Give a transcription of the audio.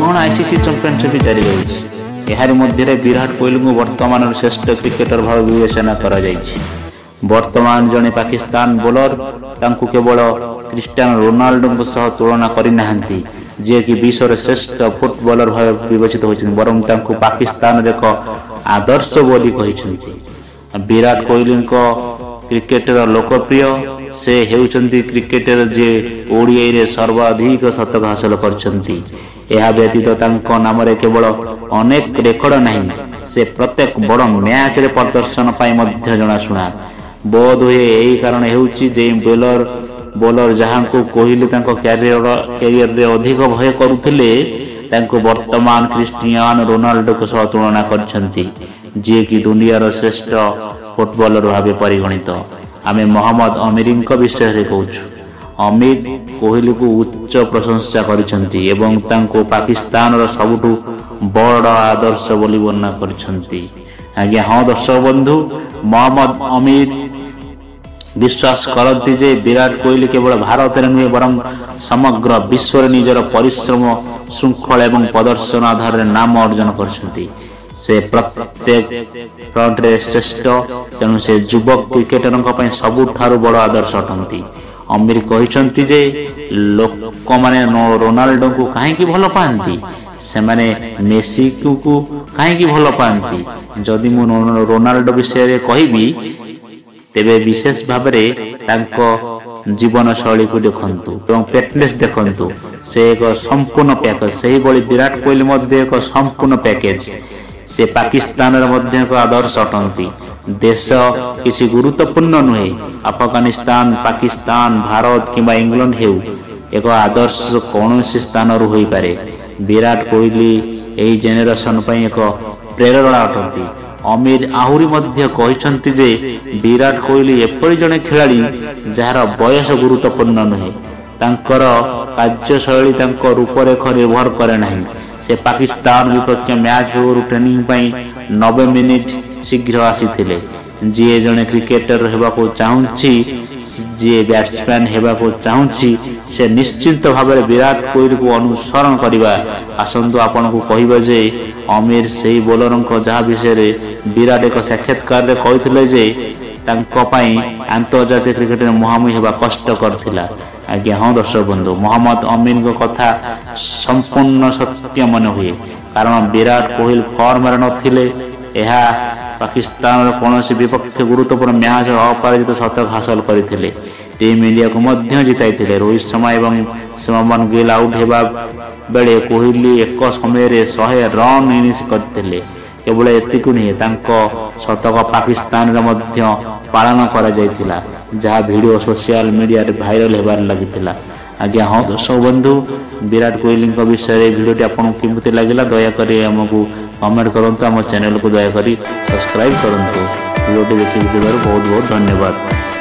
घण ICC championship जारी रही। यार मध्य विराट कोहली को वर्तमान श्रेष्ठ क्रिकेटर भाव विवेचना करा जायछि। वर्तमान जड़े पाकिस्तान बोलर तांकु केवल क्रिस्टियानो रोनाल्डो सह तुलना करना जे कि विश्वर श्रेष्ठ फुटबलर भाव विवेचित होती, बरं तांकु पाकिस्तान एक आदर्श बोली कहिसेंति। विराट कोहली क्रिकेटर लोकप्रिय से हेउचंती क्रिकेटर जे ओडीआई रे सर्वाधिक शतक हासिल करछंती। यह व्यतीत तांको नाम रे केवल अनेक रेकर्ड नहीं, से प्रत्येक बड़ मैच रे प्रदर्शन पाई मध्य जनाशुना। बोध हुए यही कारण हेउची जे बोलर जहां को कोहली तांको कैरियर रे अधिक भय करुथिले तांको वर्तमान क्रिस्टियानो रोनाल्डो को सह तुलना करछंती, जे कि दुनियार श्रेष्ठ फुटबलर भाव परिगणित। आमे मोहम्मद अमीर विषय कहूँ। अमित कोहली को उच्च प्रशंसा करिसेंती एवं तांको पाकिस्तान रो सबुठु बड़ आदर्श बोली वर्णना करिसेंती। आज्ञा हाँ दर्शक बंधु, मोहम्मद अमीर विश्वास करती जे विराट कोहली केवल भारत में नुहे बरं समग्र विश्व में निजर परिश्रम श्रृंखला एवं प्रदर्शन आधार में नाम अर्जन करछंती। से प्रत्येक फ्रंट रे श्रेष्ठ, तेणु से युवक क्रिकेटर सबुठारु बड़ आदर्श अटंती। अमीर कहते जे लोक माने रोनाल्डो को कहीं भल पाती, से माने मेसी को कहीं भल पाती। जदि मु रोनाल्डो विषय कहबी तेबे विशेष भाव में जीवन शैली को देखंतु एवं फिटनेस देखंतु, से एक संपूर्ण पैकेज। सही भली विराट कोहली मध्य एक संपूर्ण पैकेज। से पाकिस्तान मध्य एक आदर्श अटंती। देश किसी गुरुत्वपूर्ण नुहे, अफगानिस्तान, पाकिस्तान, भारत किंबा इंग्लैंड हेउ एक आदर्श कौन स्थान हो पारे। विराट कोहली यही जेनेरेशन पई एक प्रेरणा अटंती। अमीर आहूरी मध्य कहते जे विराट कोहली एपरी जड़े खिलाड़ी जार बयस गुरुत्वपूर्ण नुहे, तांकर कार्यशैली तांको रूपरेख निर्भर करे नहीं। से पाकिस्तान विपक्ष मैच पूर्व ट्रेनिंग पई 90 मिनिट शीघ्र आसीथिले। जी जड़े क्रिकेटर हेबाको चाहूँची, जी बैट्समैन हेबाको चाहूँची, से निश्चिंत भाव में विराट कोहली को अनुसरण करवा। आसंतु आपन को कहबा जे अमीर से बोलर जहाँ विषय विराट एक साक्षात्कार रे कहथिले जे तांको पई अंतर्जातीय क्रिकेट में मुहांमुही हेबा कष्ट करथिला। आज्ञा हाँ दर्शक बंधु, मोहम्मद अमीर को कथा संपूर्ण सत्य मन हुए, कारण विराट कोहली फॉर्म रे नथिले। यह पाकिस्तान कौन विपक्ष गुरुत्वपूर्ण मैच अपराजित शतक हासिल करते। टीम इंडिया को मध्य जिताई। रोहित शर्मा एवं शुभमन गिल आउट होगा बेले कोहली एक समय 100 रन इनिंग्स करते। केवल एतिक नुहे, शतक पाकिस्तान मध्य पालन करा जायतिला, जहाँ वीडियो सोशल मीडिया रे भाइराल होबार लगिथिला। आज्ञा हाँ दर्शक बंधु, विराट कोहली विषय वीडियो आपको केमती लगिला दयाकोरी आमको कमेंट करंतु। आम चैनल को दयाकोरी सब्सक्राइब करंतु। वीडियो देखि बहुत बहुत धन्यवाद।